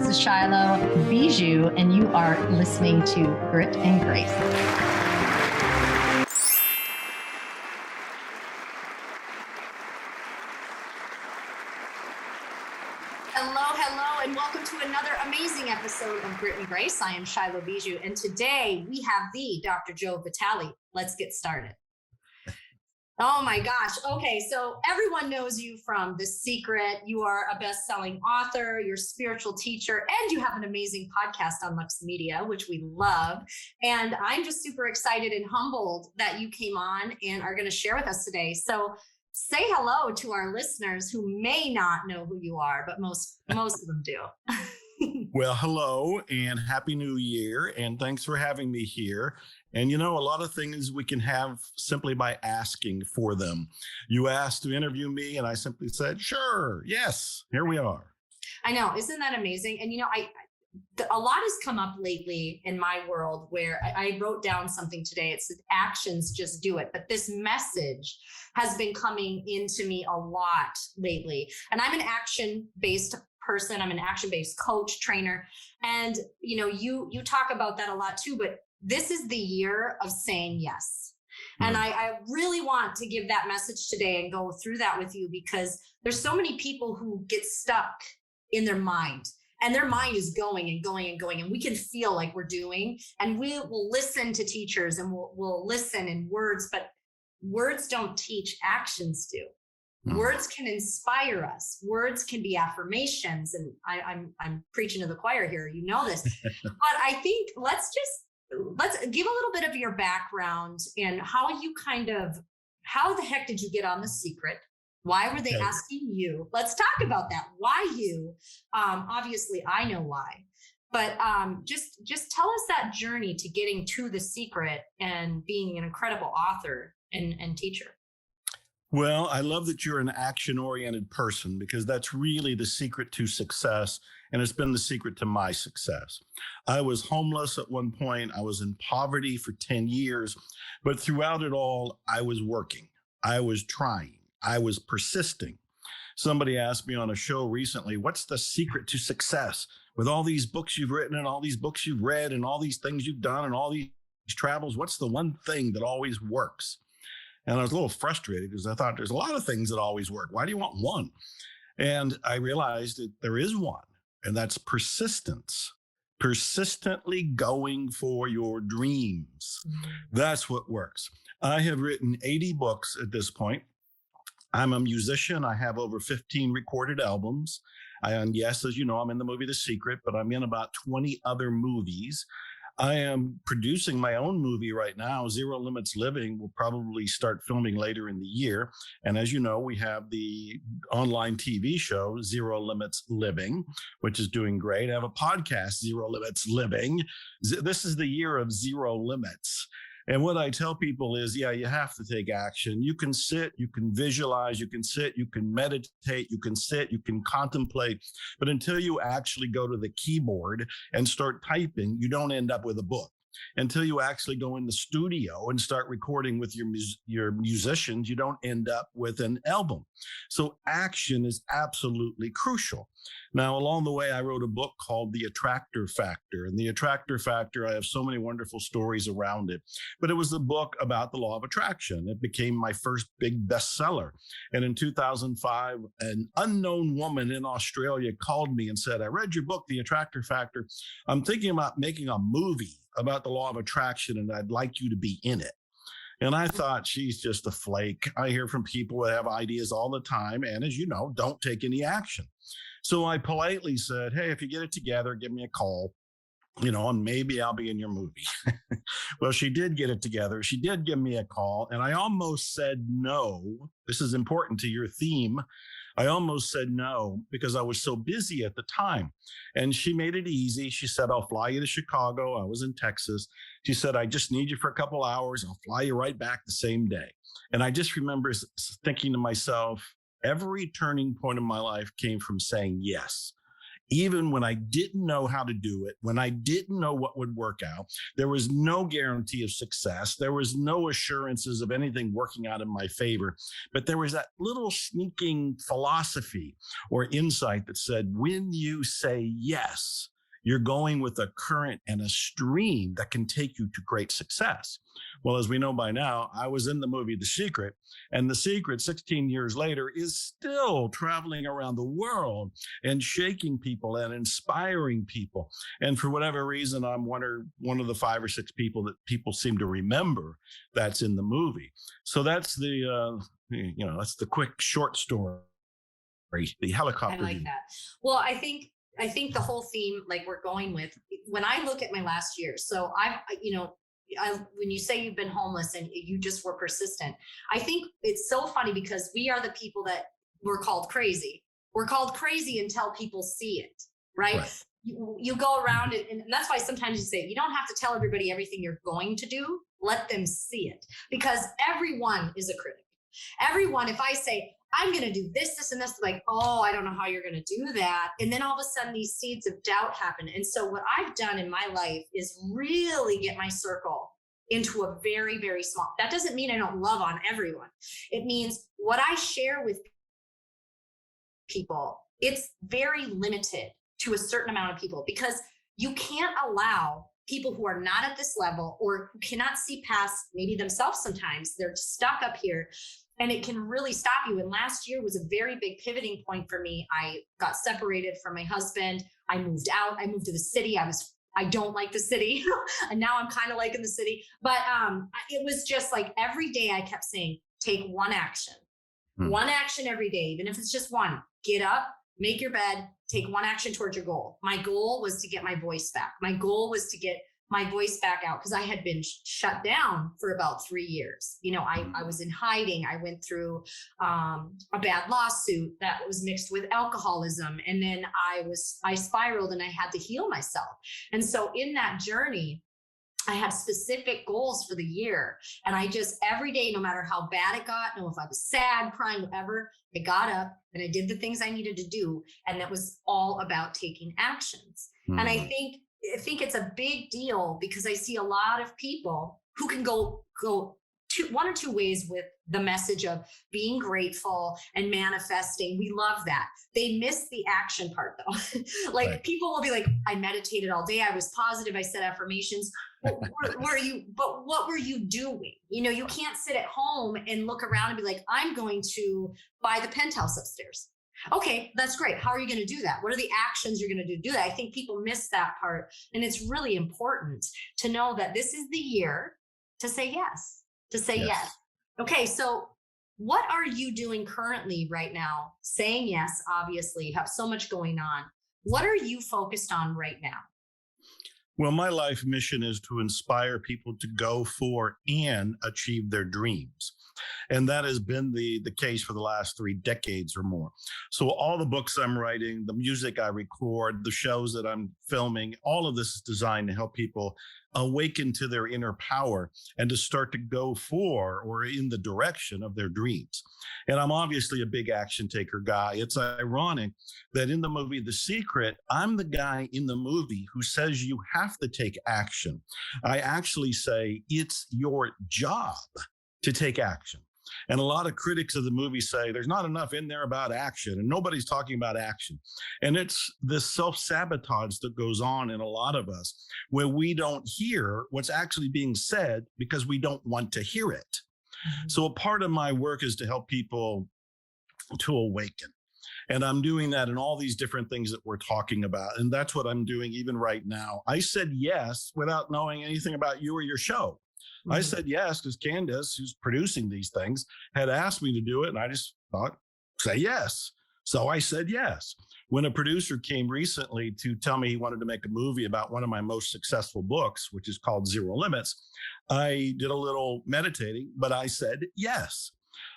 This is Shylo Bijold, and you are listening to Grit and Grace. Hello, and welcome to another amazing episode of Grit and Grace. I am Shylo Bijold, and today we have the Dr. Joe Vitale. Let's get started. Oh my gosh. Okay, so everyone knows you from The Secret. You are a best-selling author, you're a spiritual teacher, and you have an amazing podcast on luxemedia, which we love. And I'm just super excited and humbled that you came on and are going to share with us today. So say hello to our listeners who may not know who you are, but most of them do. Well, hello and Happy New Year. And thanks for having me here. And you know, a lot of things we can have simply by asking for them. You asked to interview me and I simply said, sure, yes, here we are. I know. Isn't that amazing? And you know, a lot has come up lately in my world where I wrote down something today. It said, actions just do it. But this message has been coming into me a lot lately. And I'm an action-based person. I'm an action-based coach, trainer. And, you know, you talk about that a lot too, but this is the year of saying yes. And I really want to give that message today and go through that with you, because there's so many people who get stuck in their mind. And their mind is going and going and going. And we can feel like we're doing, and we will listen to teachers and we'll listen in words, but words don't teach, actions do. Words can inspire us. Words can be affirmations. And I'm preaching to the choir here. You know this, but I think let's give a little bit of your background and how the heck did you get on The Secret? Why were they asking you? Let's talk about that. Why you? Obviously, I know why, but just tell us that journey to getting to The Secret and being an incredible author and teacher. Well, I love that you're an action-oriented person, because that's really the secret to success. And it's been the secret to my success. I was homeless at one point. I was in poverty for 10 years. But throughout it all, I was working. I was trying. I was persisting. Somebody asked me on a show recently, what's the secret to success? With all these books you've written and all these books you've read and all these things you've done and all these travels, what's the one thing that always works? And I was a little frustrated because I thought there's a lot of things that always work. Why do you want one? And I realized that there is one, and that's persistence. Persistently going for your dreams. That's what works. I have written 80 books at this point. I'm a musician. I have over 15 recorded albums. And yes, as you know, I'm in the movie The Secret, but I'm in about 20 other movies. I am producing my own movie right now. Zero Limits Living will probably start filming later in the year. And as you know, we have the online TV show, Zero Limits Living, which is doing great. I have a podcast, Zero Limits Living. This is the year of zero limits. And what I tell people is, yeah, you have to take action. You can sit, you can visualize, you can sit, you can meditate, you can sit, you can contemplate. But until you actually go to the keyboard and start typing, you don't end up with a book. Until you actually go in the studio and start recording with your musicians, you don't end up with an album. So action is absolutely crucial. Now, along the way, I wrote a book called The Attractor Factor. And The Attractor Factor, I have so many wonderful stories around it. But it was a book about the law of attraction. It became my first big bestseller. And in 2005, an unknown woman in Australia called me and said, I read your book, The Attractor Factor. I'm thinking about making a movie about the law of attraction, and I'd like you to be in it. And I thought, she's just a flake. I hear from people that have ideas all the time, and as you know, don't take any action. So I politely said, hey, if you get it together, give me a call, you know, and maybe I'll be in your movie. Well, she did get it together. She did give me a call, and I almost said no. This is important to your theme. I almost said no because I was so busy at the time. And she made it easy. She said, I'll fly you to Chicago. I was in Texas. She said, I just need you for a couple hours. I'll fly you right back the same day. And I just remember thinking to myself, every turning point in my life came from saying yes. even when I didn't know how to do it, when I didn't know what would work out. There was no guarantee of success. There was no assurances of anything working out in my favor. But there was that little sneaking philosophy or insight that said, when you say yes, you're going with a current and a stream that can take you to great success. Well, as we know by now, I was in the movie The Secret, and The Secret 16 years later is still traveling around the world and shaking people and inspiring people. And for whatever reason, I'm one of the 5 or 6 people that people seem to remember that's in the movie. So that's that's the quick short story, the I helicopter like view. that. Well, I think the whole theme, like we're going with, when I look at my last year, so when you say you've been homeless and you just were persistent, I think it's so funny because we are the people that we're called crazy. We're called crazy until people see it, right? Right. You go around and that's why sometimes you say, you don't have to tell everybody everything you're going to do. Let them see it, because everyone is a critic. Everyone, if I say, I'm going to do this, this, and this, like, oh, I don't know how you're going to do that. And then all of a sudden these seeds of doubt happen. And so what I've done in my life is really get my circle into a very, very small, that doesn't mean I don't love on everyone. It means what I share with people, it's very limited to a certain amount of people, because you can't allow people who are not at this level or who cannot see past maybe themselves sometimes, they're stuck up here. And it can really stop you. And last year was a very big pivoting point for me. I got separated from my husband. I moved out. I moved to the city. I don't like the city. And now I'm kind of liking the city. But it was just like every day I kept saying, take one action. One action every day, even if it's just one. Get up, make your bed, take one action towards your goal. My goal was to get my voice back. My goal was to get my voice back out, because I had been shut down for about 3 years. I was in hiding. I went through a bad lawsuit that was mixed with alcoholism. And then I spiraled and I had to heal myself. And so in that journey, I had specific goals for the year. And I just, every day, no matter how bad it got, no, if I was sad, crying, whatever, I got up and I did the things I needed to do. And that was all about taking actions. And I think it's a big deal, because I see a lot of people who can go one or two ways with the message of being grateful and manifesting. We love that. They miss the action part though. Like right. People will be like, I meditated all day. I was positive. I said affirmations. But what were you doing? You can't sit at home and look around and be like, I'm going to buy the penthouse upstairs. Okay, that's great. How are you going to do that? What are the actions you're going to do that? I think people miss that part. And it's really important to know that this is the year to say yes, yes. Okay, so what are you doing currently right now? Saying yes, obviously, you have so much going on. What are you focused on right now? Well, my life mission is to inspire people to go for and achieve their dreams. And that has been the case for the last 3 decades or more. So all the books I'm writing, the music I record, the shows that I'm filming, all of this is designed to help people awaken to their inner power and to start to go for or in the direction of their dreams. And I'm obviously a big action taker guy. It's ironic that in the movie The Secret, I'm the guy in the movie who says you have to take action. I actually say it's your job to take action. And a lot of critics of the movie say there's not enough in there about action, and nobody's talking about action. And it's this self-sabotage that goes on in a lot of us, where we don't hear what's actually being said because we don't want to hear it. Mm-hmm. So a part of my work is to help people to awaken. And I'm doing that in all these different things that we're talking about. And that's what I'm doing even right now. I said yes without knowing anything about you or your show. I said yes because Candace, who's producing these things, had asked me to do it. And I just thought, say yes. So I said yes. When a producer came recently to tell me he wanted to make a movie about one of my most successful books, which is called Zero Limits, I did a little meditating, but I said yes.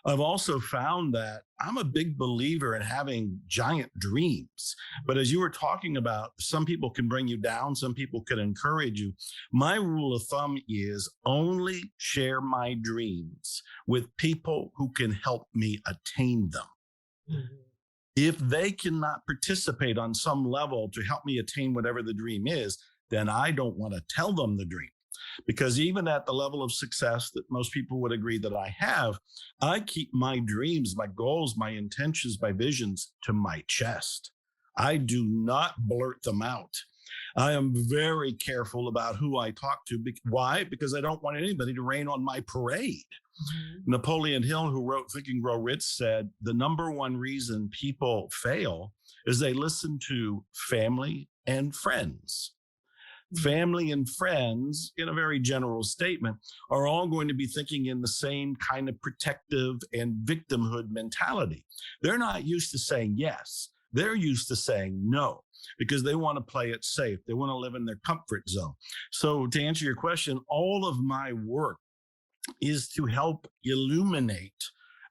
I've also found that I'm a big believer in having giant dreams. But as you were talking about, some people can bring you down, some people can encourage you. My rule of thumb is only share my dreams with people who can help me attain them. Mm-hmm. If they cannot participate on some level to help me attain whatever the dream is, then I don't want to tell them the dream. Because even at the level of success that most people would agree that I have, I keep my dreams, my goals, my intentions, my visions to my chest. I do not blurt them out. I am very careful about who I talk to. Why? Because I don't want anybody to rain on my parade. Mm-hmm. Napoleon Hill, who wrote Think and Grow Rich, said the number one reason people fail is they listen to family and friends. Family and friends, in a very general statement, are all going to be thinking in the same kind of protective and victimhood mentality. They're not used to saying yes. They're used to saying no because they want to play it safe. They want to live in their comfort zone. So to answer your question, all of my work is to help illuminate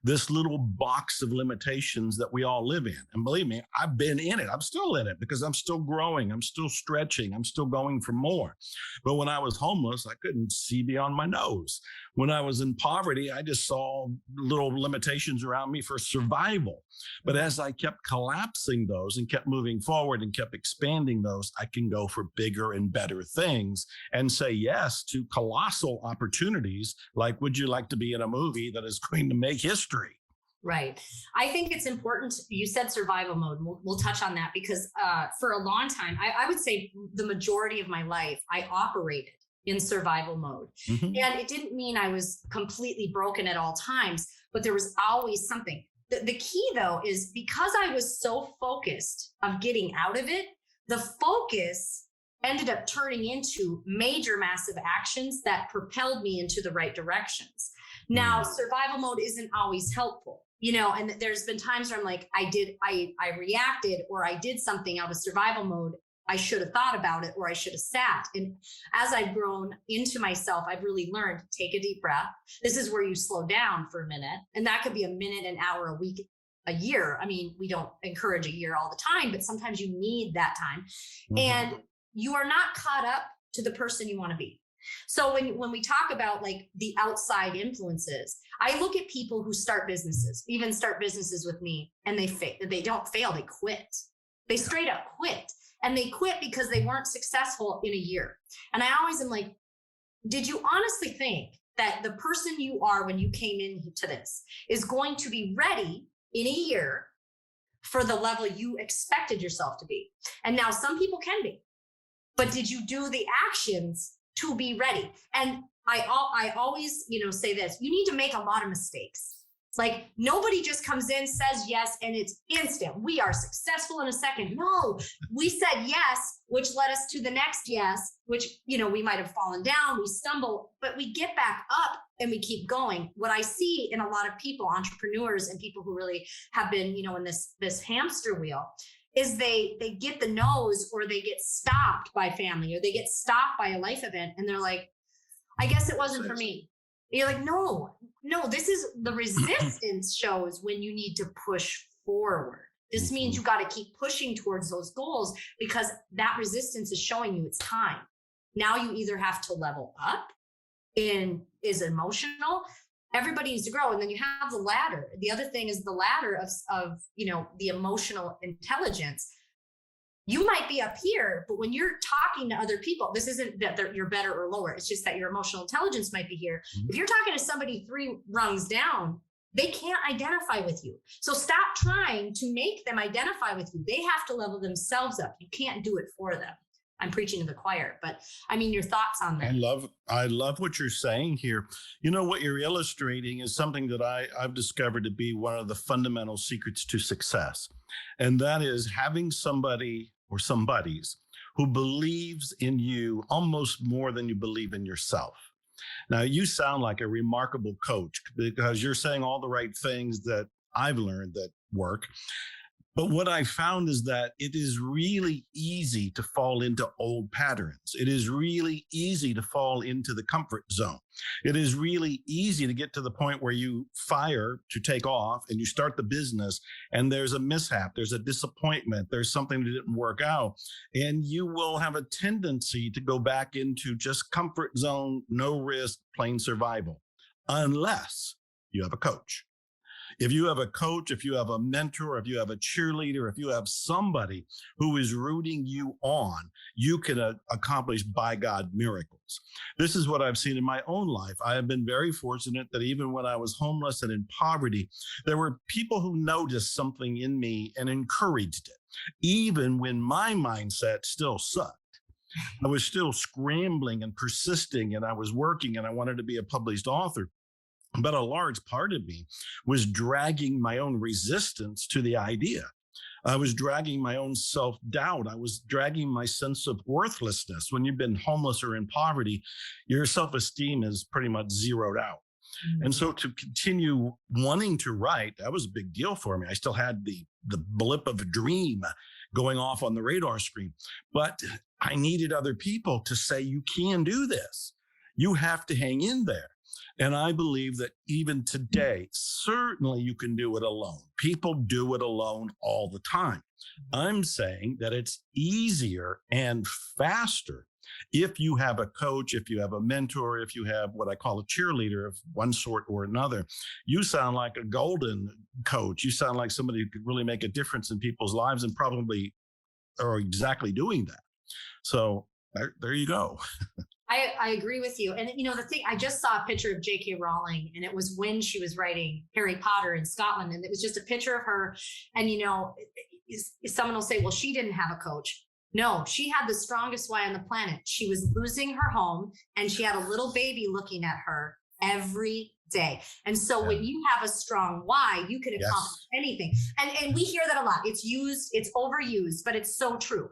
this little box of limitations that we all live in. And believe me, I've been in it. I'm still in it because I'm still growing. I'm still stretching. I'm still going for more. But when I was homeless, I couldn't see beyond my nose. When I was in poverty, I just saw little limitations around me for survival. But as I kept collapsing those and kept moving forward and kept expanding those, I can go for bigger and better things and say yes to colossal opportunities. Like, would you like to be in a movie that is going to make history? Right. I think it's important. You said survival mode. We'll touch on that because for a long time, I would say the majority of my life, I operated in survival mode. Mm-hmm. And it didn't mean I was completely broken at all times, but there was always something. The key, though, is because I was so focused of getting out of it, the focus ended up turning into major, massive actions that propelled me into the right directions. Now, survival mode isn't always helpful, and there's been times where I'm like, I reacted or I did something out of survival mode. I should have thought about it or I should have sat. And as I've grown into myself, I've really learned, take a deep breath. This is where you slow down for a minute. And that could be a minute, an hour, a week, a year. I mean, we don't encourage a year all the time, but sometimes you need that time. Mm-hmm. And you are not caught up to the person you want to be. So when we talk about like the outside influences, I look at people who start businesses with me, and they don't fail, they quit. They straight up quit. And they quit because they weren't successful in a year. And I always am like, did you honestly think that the person you are when you came into this is going to be ready in a year for the level you expected yourself to be? And now some people can be, but did you do the actions to be ready? And I always, say this, you need to make a lot of mistakes. Like nobody just comes in, says yes, and it's instant. We are successful in a second. No, we said yes, which led us to the next yes, which, we might have fallen down, we stumble, but we get back up and we keep going. What I see in a lot of people, entrepreneurs and people who really have been, in this hamster wheel, is they get the no's or they get stopped by family or they get stopped by a life event. And they're like, I guess it wasn't for me. You're like, no, this is the resistance shows when you need to push forward. This means you got to keep pushing towards those goals because that resistance is showing you it's time. Now you either have to level up is emotional. Everybody needs to grow. And then you have the ladder. The other thing is the ladder of the emotional intelligence. You might be up here, but when you're talking to other people, this isn't that you're better or lower. It's just that your emotional intelligence might be here. If you're talking to somebody 3 rungs down, they can't identify with you. So stop trying to make them identify with you. They have to level themselves up. You can't do it for them. I'm preaching to the choir, but I mean, your thoughts on that. I love what you're saying here. What you're illustrating is something that I've discovered to be one of the fundamental secrets to success. And that is having somebody or somebodies who believes in you almost more than you believe in yourself. Now, you sound like a remarkable coach because you're saying all the right things that I've learned that work. But what I found is that it is really easy to fall into old patterns. It is really easy to fall into the comfort zone. It is really easy to get to the point where you fire to take off and you start the business and there's a mishap, there's a disappointment, there's something that didn't work out. And you will have a tendency to go back into just comfort zone, no risk, plain survival, unless you have a coach. If you have a coach, if you have a mentor, if you have a cheerleader, if you have somebody who is rooting you on, you can accomplish, by God, miracles. This is what I've seen in my own life. I have been very fortunate that even when I was homeless and in poverty, there were people who noticed something in me and encouraged it, even when my mindset still sucked. I was still scrambling and persisting, and I was working, and I wanted to be a published author. But a large part of me was dragging my own resistance to the idea. I was dragging my own self-doubt. I was dragging my sense of worthlessness. When you've been homeless or in poverty, your self-esteem is pretty much zeroed out. And so to continue wanting to write, that was a big deal for me. I still had the blip of a dream going off on the radar screen, but I needed other people to say, you can do this. You have to hang in there. And I believe that even today, certainly you can do it alone. People do it alone all the time. I'm saying that it's easier and faster if you have a coach, if you have a mentor, if you have what I call a cheerleader of one sort or another. You sound like a golden coach. You sound like somebody who could really make a difference in people's lives, and probably are exactly doing that. So there you go. I agree with you. And the thing, I just saw a picture of J.K. Rowling, and it was when she was writing Harry Potter in Scotland. And it was just a picture of her. And, someone will say, well, she didn't have a coach. No, she had the strongest why on the planet. She was losing her home, and she had a little baby looking at her every day. And so when you have a strong why, you can accomplish anything. And we hear that a lot. It's overused, but it's so true.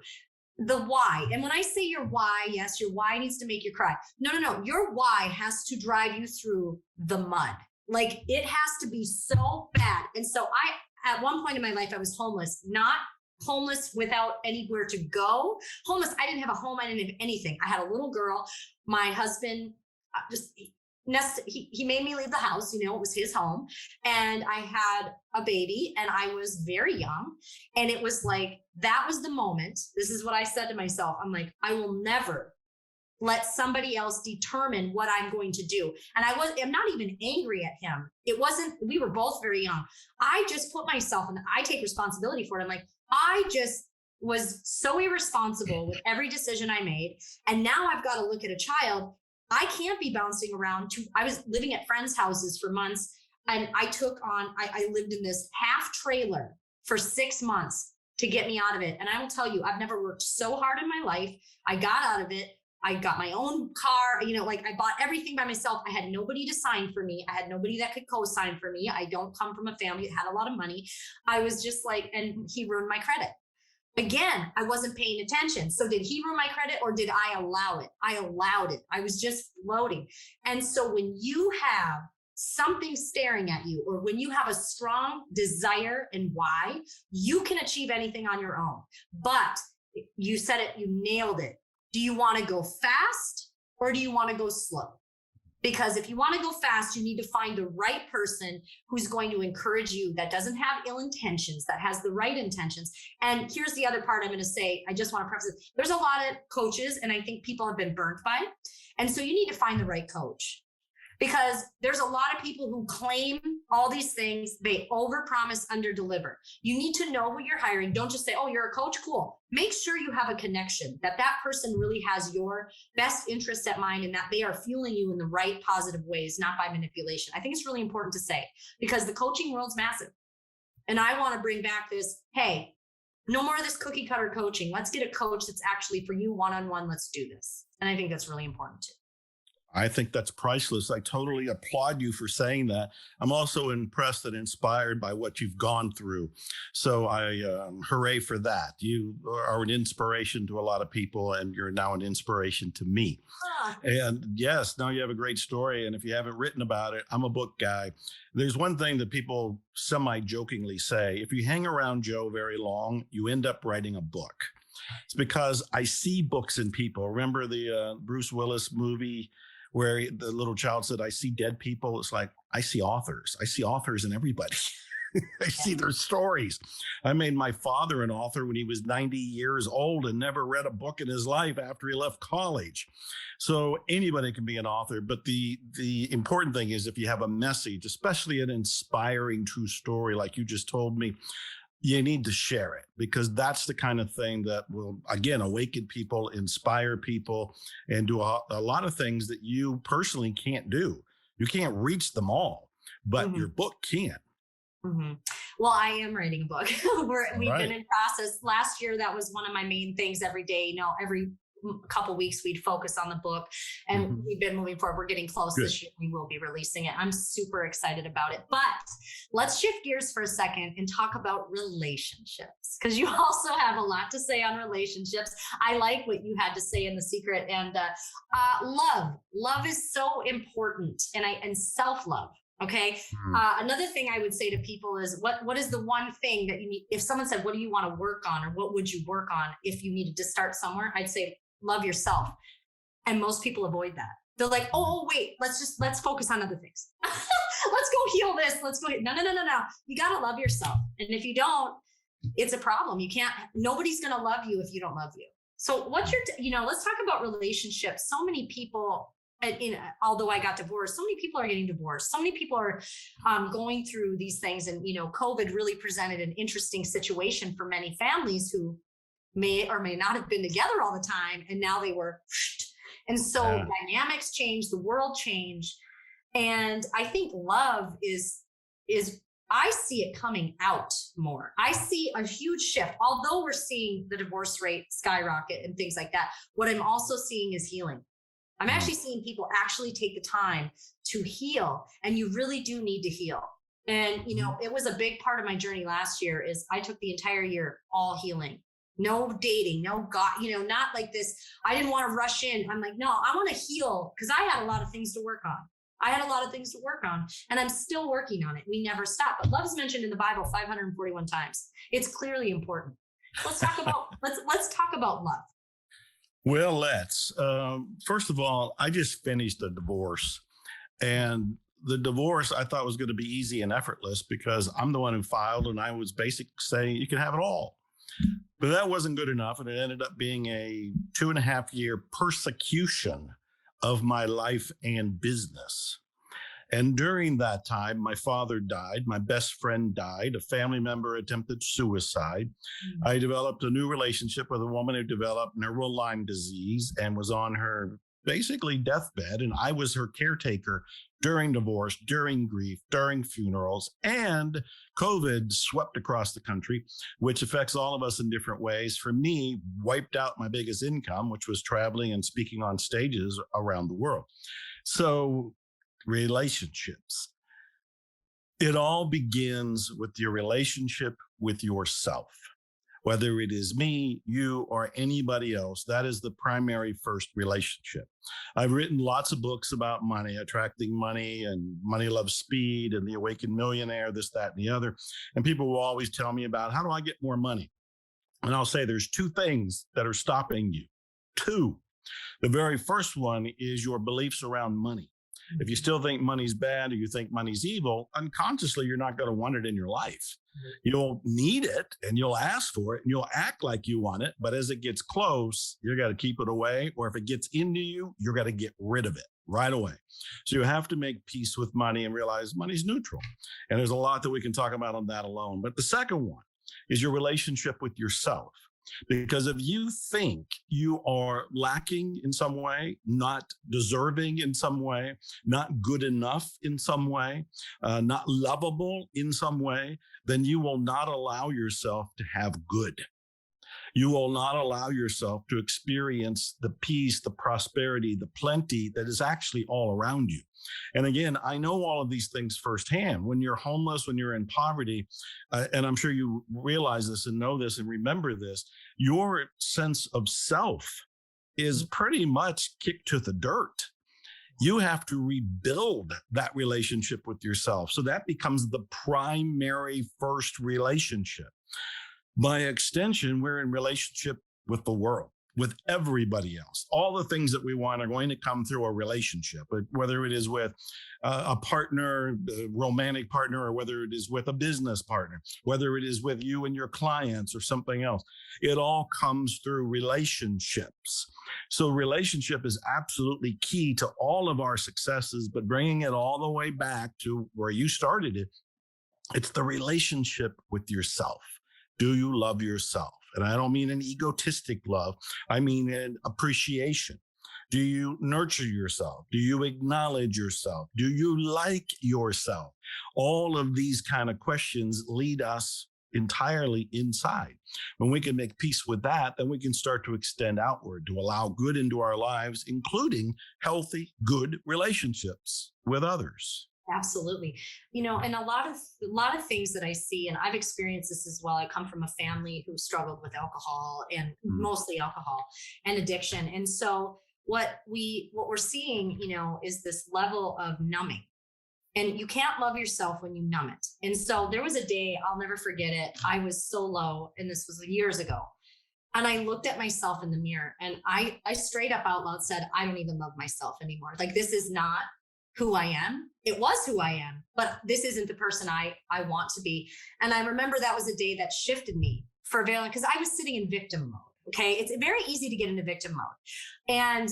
The why. And when I say your why, yes, your why needs to make you cry. No. Your why has to drive you through the mud. Like, it has to be so bad. And so at one point in my life, I was homeless, not homeless without anywhere to go. Homeless. I didn't have a home. I didn't have anything. I had a little girl. My husband he made me leave the house. It was his home, and I had a baby, and I was very young. And it was like, that was the moment. This is what I said to myself. I'm like, I will never let somebody else determine what I'm going to do. And I'm not even angry at him. We were both very young. I just put myself, and I take responsibility for it. I'm like, I just was so irresponsible with every decision I made. And now I've got to look at a child. I can't be bouncing around. I was living at friends' houses for months, and I lived in this half trailer for 6 months to get me out of it. And I will tell you, I've never worked so hard in my life. I got out of it. I got my own car, I bought everything by myself. I had nobody to sign for me. I had nobody that could co-sign for me. I don't come from a family that had a lot of money. I was just and he ruined my credit. Again, I wasn't paying attention. So did he ruin my credit, or did I allow it? I allowed it. I was just floating. And so when you have something staring at you, or when you have a strong desire and why, you can achieve anything on your own. But you said it, you nailed it. Do you want to go fast, or do you want to go slow? Because if you want to go fast, you need to find the right person who's going to encourage you, that doesn't have ill intentions, that has the right intentions. And here's the other part I'm going to say. I just want to preface it. There's a lot of coaches, and I think people have been burnt by it. And so you need to find the right coach, because there's a lot of people who claim all these things. They overpromise, underdeliver. You need to know who you're hiring. Don't just say, oh, you're a coach. Cool. Make sure you have a connection, that person really has your best interests at mind, and that they are fueling you in the right positive ways, not by manipulation. I think it's really important to say, because the coaching world's massive. And I want to bring back this, hey, no more of this cookie cutter coaching. Let's get a coach that's actually for you one-on-one. Let's do this. And I think that's really important too. I think that's priceless. I totally applaud you for saying that. I'm also impressed and inspired by what you've gone through. So I hooray for that. You are an inspiration to a lot of people, and you're now an inspiration to me. And yes, now you have a great story. And if you haven't written about it, I'm a book guy. There's one thing that people semi-jokingly say: if you hang around Joe very long, you end up writing a book. It's because I see books in people. Remember the Bruce Willis movie where the little child said, I see dead people? It's like, I see authors. I see authors in everybody. I see their stories. I made my father an author when he was 90 years old and never read a book in his life after he left college. So anybody can be an author, but the important thing is if you have a message, especially an inspiring true story like you just told me, you need to share it, because that's the kind of thing that will, again, awaken people, inspire people, and do a lot of things that you personally can't do. You can't reach them all, but your book can. Well, I am writing a book. We've Right. been in process. Last year, that was one of my main things every day. You know, every couple weeks we'd focus on the book, and we've been moving forward. We're getting close. Good. This year we will be releasing it. I'm super excited about it. But let's shift gears for a second and talk about relationships, because you also have a lot to say on relationships. I like what you had to say in The Secret, and love is so important, and self-love. Okay. Another thing I would say to people is what is the one thing that you need? If someone said, what do you want to work on, or what would you work on if you needed to start somewhere? I'd say, love yourself. And most people avoid that. They're like, oh, wait, let's focus on other things. Let's go heal this. Let's go. No. You got to love yourself. And if you don't, it's a problem. Nobody's going to love you if you don't love you. So let's talk about relationships. So many people, although I got divorced, so many people are getting divorced. So many people are going through these things. And, COVID really presented an interesting situation for many families who may or may not have been together all the time. And now they were, and so dynamics changed, the world changed. And I think love is I see it coming out more. I see a huge shift. Although we're seeing the divorce rate skyrocket and things like that, what I'm also seeing is healing. I'm actually seeing people actually take the time to heal, and you really do need to heal. And, it was a big part of my journey last year is I took the entire year all healing, no dating, not like this. I didn't want to rush in. I'm like, no, I want to heal, because I had a lot of things to work on. And I'm still working on it. We never stop. But love is mentioned in the Bible 541 times. It's clearly important. Let's talk about love. Well, let's. First of all, I just finished a divorce, and the divorce I thought was going to be easy and effortless because I'm the one who filed, and I was basically saying you can have it all. But that wasn't good enough, and it ended up being a 2.5-year persecution of my life and business. And during that time, my father died, my best friend died, a family member attempted suicide. I developed a new relationship with a woman who developed neural Lyme disease and was on her basically deathbed. And I was her caretaker during divorce, during grief, during funerals, and COVID swept across the country, which affects all of us in different ways. For me, wiped out my biggest income, which was traveling and speaking on stages around the world. So relationships. It all begins with your relationship with yourself. Whether it is me, you, or anybody else, that is the primary first relationship. I've written lots of books about money, attracting money, and Money Loves Speed, and The Awakened Millionaire, this, that, and the other. And people will always tell me about, how do I get more money? And I'll say there's two things that are stopping you. Two. The very first one is your beliefs around money. If you still think money's bad, or you think money's evil, unconsciously, you're not going to want it in your life. You'll need it, and you'll ask for it, and you'll act like you want it. But as it gets close, you got to keep it away. Or if it gets into you, you're going to get rid of it right away. So you have to make peace with money and realize money's neutral. And there's a lot that we can talk about on that alone. But the second one is your relationship with yourself. Because if you think you are lacking in some way, not deserving in some way, not good enough in some way, not lovable in some way, then you will not allow yourself to have good. You will not allow yourself to experience the peace, the prosperity, the plenty that is actually all around you. And again, I know all of these things firsthand. When you're homeless, when you're in poverty, and I'm sure you realize this and know this and remember this, your sense of self is pretty much kicked to the dirt. You have to rebuild that relationship with yourself. So that becomes the primary first relationship. By extension, we're in relationship with the world. with everybody else. All the things that we want are going to come through a relationship, whether it is with a partner, a romantic partner, or whether it is with a business partner, whether it is with you and your clients or something else. It all comes through relationships. So relationship is absolutely key to all of our successes, but bringing it all the way back to where you started it, it's the relationship with yourself. Do you love yourself? And I don't mean an egotistic love. I mean an appreciation. Do you nurture yourself? Do you acknowledge yourself? Do you like yourself? All of these kind of questions lead us entirely inside. When we can make peace with that, then we can start to extend outward to allow good into our lives, including healthy, good relationships with others. Absolutely. And a lot of things that I see, and I've experienced this as well. I come from a family who struggled with alcohol and mostly alcohol and addiction. And so what we're seeing, is this level of numbing. And you can't love yourself when you numb it. And so there was a day, I'll never forget it. I was so low, and this was years ago. And I looked at myself in the mirror, and I straight up out loud said, I don't even love myself anymore. Like, this is not who I am. It was who I am, but this isn't the person I want to be. And I remember that was a day that shifted me for Valen, because I was sitting in victim mode. Okay. It's very easy to get into victim mode. And,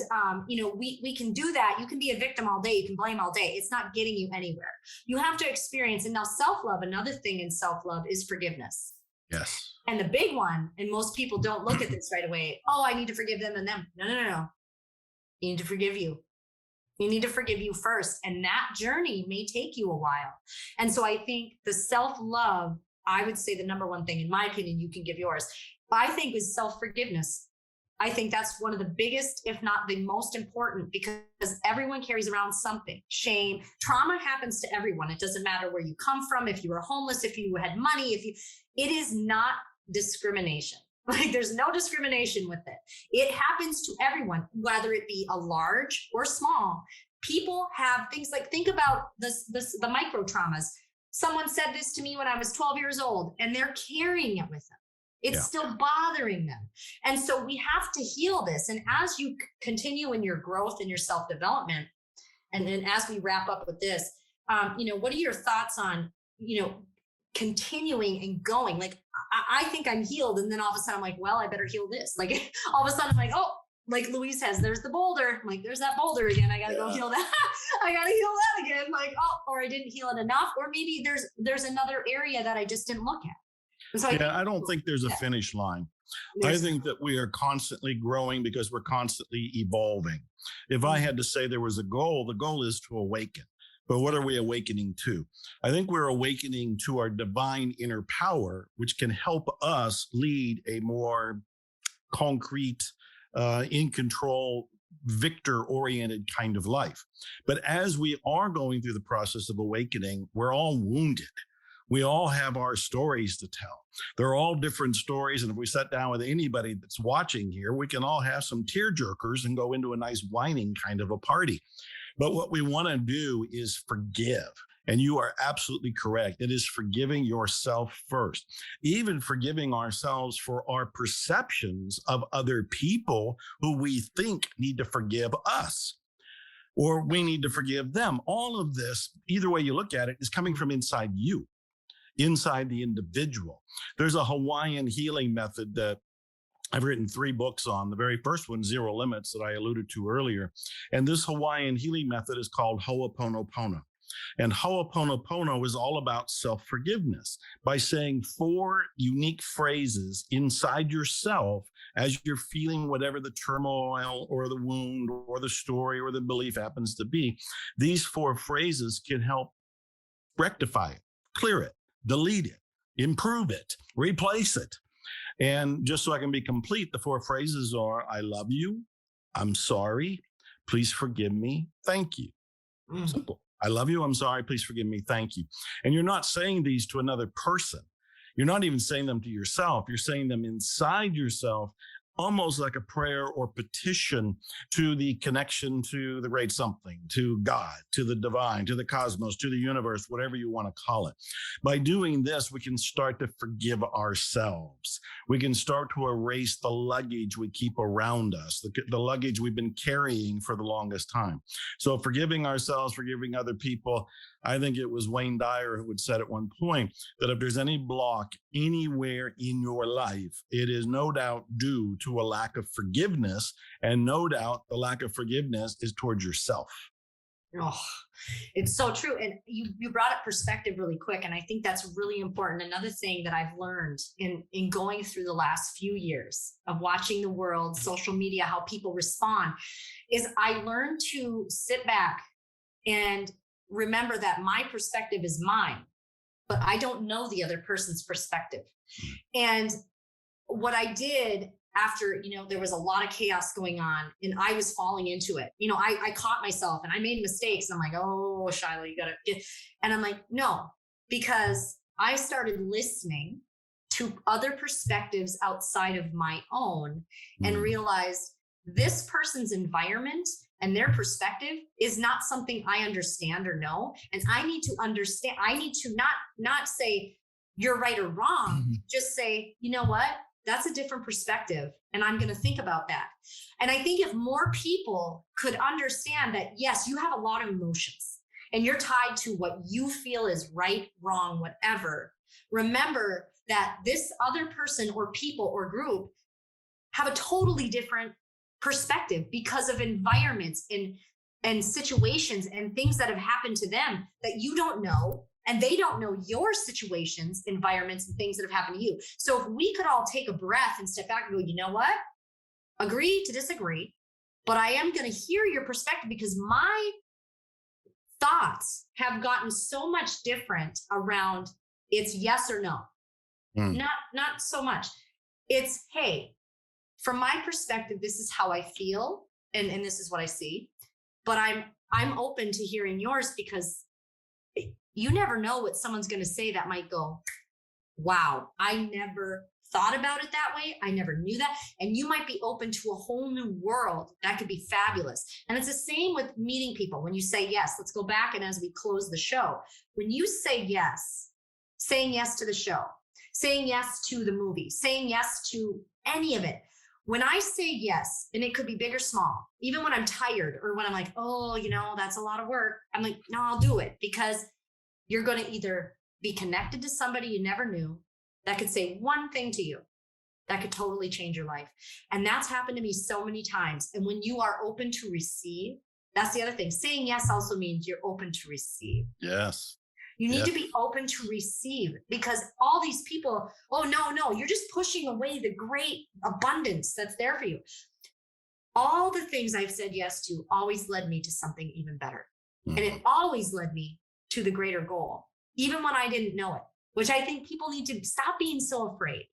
we can do that. You can be a victim all day. You can blame all day. It's not getting you anywhere. You have to experience. And now self-love, another thing in self-love is forgiveness. Yes. And the big one, and most people don't look at this right away. Oh, I need to forgive them and them. No. You need to forgive you. You need to forgive you first. And that journey may take you a while. And so I think the self-love, I would say the number one thing, in my opinion, you can give yours, I think is self-forgiveness. I think that's one of the biggest, if not the most important, because everyone carries around something. Shame, trauma happens to everyone. It doesn't matter where you come from, if you were homeless, if you had money, it is not discrimination. Like, there's no discrimination with it. It happens to everyone, whether it be a large or small. People have things like, think about the micro traumas. Someone said this to me when I was 12 years old, and they're carrying it with them. It's still bothering them. And so we have to heal this. And as you continue in your growth and your self-development, and then as we wrap up with this, what are your thoughts on, continuing and going? Like, I think I'm healed. And then all of a sudden I'm like, well, I better heal this. Like, all of a sudden I'm like, oh, like Louise has, there's the boulder. I'm like, there's that boulder again. I got to go heal that. I got to heal that again. Like, oh, or I didn't heal it enough. Or maybe there's another area that I just didn't look at. And so I don't think there's a finish line. I think that we are constantly growing because we're constantly evolving. If I had to say there was a goal, the goal is to awaken. But what are we awakening to? I think we're awakening to our divine inner power, which can help us lead a more concrete, in control, victor-oriented kind of life. But as we are going through the process of awakening, we're all wounded. We all have our stories to tell. They're all different stories. And if we sat down with anybody that's watching here, we can all have some tear jerkers and go into a nice whining kind of a party. But what we want to do is forgive. And you are absolutely correct. It is forgiving yourself first, even forgiving ourselves for our perceptions of other people who we think need to forgive us, or we need to forgive them. All of this, either way you look at it, is coming from inside you, inside the individual. There's a Hawaiian healing method that I've written 3 books on. The very first one, Zero Limits, that I alluded to earlier. And this Hawaiian healing method is called Ho'oponopono. And Ho'oponopono is all about self-forgiveness by saying 4 unique phrases inside yourself as you're feeling whatever the turmoil or the wound or the story or the belief happens to be. These 4 phrases can help rectify it, clear it, delete it, improve it, replace it. And just so I can be complete, the 4 phrases are: I love you, I'm sorry, please forgive me, thank you. Simple. I love you, I'm sorry, please forgive me, thank you. And you're not saying these to another person. You're not even saying them to yourself. You're saying them inside yourself almost like a prayer or petition to the connection to the great something, to God, to the divine, to the cosmos, to the universe, whatever you want to call it. By doing this, we can start to forgive ourselves. We can start to erase the luggage we keep around us, the luggage we've been carrying for the longest time. So forgiving ourselves, forgiving other people. I think it was Wayne Dyer who had said at one point that if there's any block anywhere in your life, it is no doubt due to a lack of forgiveness. And no doubt the lack of forgiveness is towards yourself. Oh, it's so true. And you brought up perspective really quick. And I think that's really important. Another thing that I've learned in going through the last few years of watching the world, social media, how people respond, is I learned to sit back and remember that my perspective is mine, but I don't know the other person's perspective. And what I did after, there was a lot of chaos going on and I was falling into it. I caught myself and I made mistakes. And I'm like, oh, Shylo, you got to get, and I'm like, no, because I started listening to other perspectives outside of my own and realized this person's environment and their perspective is not something I understand or know. And I need to understand, I need to not say you're right or wrong, just say, you know what? That's a different perspective. And I'm going to think about that. And I think if more people could understand that, yes, you have a lot of emotions and you're tied to what you feel is right, wrong, whatever. Remember that this other person or people or group have a totally different perspective because of environments and situations and things that have happened to them that you don't know. And they don't know your situations, environments, and things that have happened to you. So if we could all take a breath and step back and go, you know what? Agree to disagree, but I am going to hear your perspective because my thoughts have gotten so much different around it's yes or no. Not so much. It's, hey, from my perspective, this is how I feel and this is what I see. But I'm open to hearing yours because you never know what someone's going to say that might go, wow, I never thought about it that way. I never knew that. And you might be open to a whole new world that could be fabulous. And it's the same with meeting people. When you say yes, let's go back. And as we close the show, when you say yes, saying yes to the show, saying yes to the movie, saying yes to any of it. When I say yes, and it could be big or small, even when I'm tired or when I'm like, oh, that's a lot of work. I'm like, no, I'll do it because you're going to either be connected to somebody you never knew that could say one thing to you that could totally change your life. And that's happened to me so many times. And when you are open to receive, that's the other thing. Saying yes also means you're open to receive. Yes. You need to be open to receive because all these people, oh, no, you're just pushing away the great abundance that's there for you. All the things I've said yes to always led me to something even better. And it always led me to the greater goal, even when I didn't know it, which I think people need to stop being so afraid.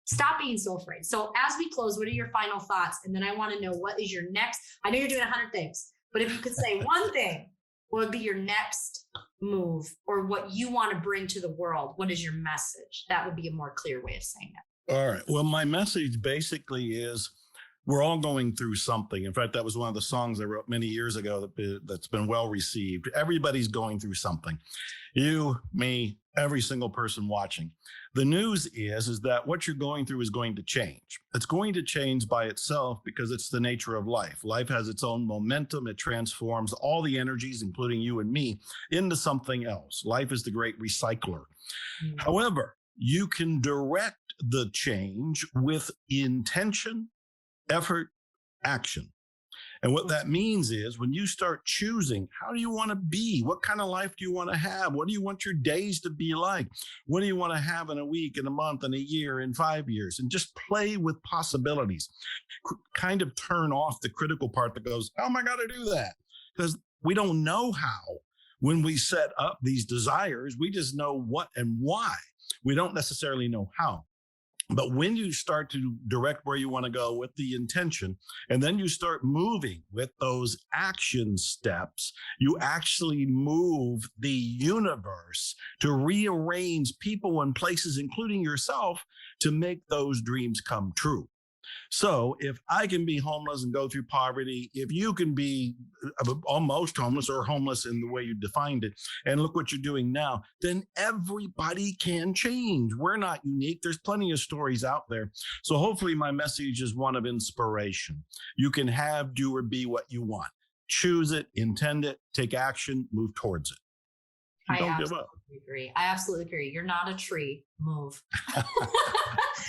Stop being so afraid. So as we close, what are your final thoughts? And then I want to know what is your next, I know you're doing 100 things, but if you could say one thing, what would be your next move or what you want to bring to the world? What is your message? That would be a more clear way of saying that. All right. Well, my message basically is we're all going through something. In fact, that was one of the songs I wrote many years ago that's been well received. Everybody's going through something. You, me, every single person watching. The news is that what you're going through is going to change. It's going to change by itself because it's the nature of life. Life has its own momentum. It transforms all the energies, including you and me, into something else. Life is the great recycler. However, you can direct the change with intention, effort, action. And what that means is when you start choosing, how do you want to be? What kind of life do you want to have? What do you want your days to be like? What do you want to have in a week, in a month, in a year, in 5 years? And just play with possibilities. Kind of turn off the critical part that goes, how am I going to do that? Because we don't know how. When we set up these desires, we just know what and why. We don't necessarily know how. But when you start to direct where you want to go with the intention, and then you start moving with those action steps, you actually move the universe to rearrange people and places, including yourself, to make those dreams come true. So if I can be homeless and go through poverty, if you can be almost homeless or homeless in the way you defined it, and look what you're doing now, then everybody can change. We're not unique. There's plenty of stories out there. So hopefully my message is one of inspiration. You can have, do, or be what you want. Choose it, intend it, take action, move towards it. Don't give up. Agree. I absolutely agree. You're not a tree. Move.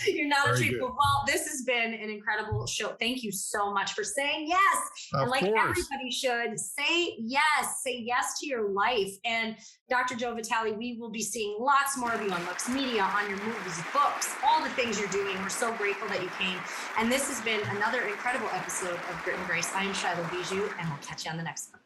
You're not Very a tree. good. Move. Well, this has been an incredible show. Thank you so much for saying yes. Of and like course. everybody should say yes. Say yes to your life. And Dr. Joe Vitale, we will be seeing lots more of you on luxemedia, on your movies, books, all the things you're doing. We're so grateful that you came. And this has been another incredible episode of Grit and Grace. I am Shylo Bijold, and we'll catch you on the next one.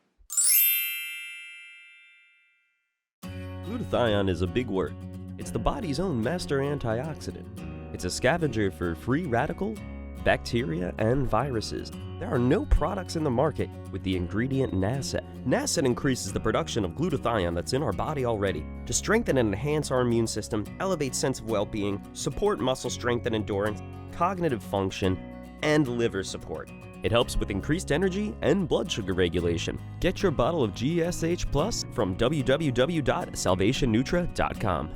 Glutathione is a big word. It's the body's own master antioxidant. It's a scavenger for free radical, bacteria, and viruses. There are no products in the market with the ingredient NASET. NASET increases the production of glutathione that's in our body already to strengthen and enhance our immune system, elevate sense of well-being, support muscle strength and endurance, cognitive function, and liver support. It helps with increased energy and blood sugar regulation. Get your bottle of GSH Plus from www.salvationnutra.com.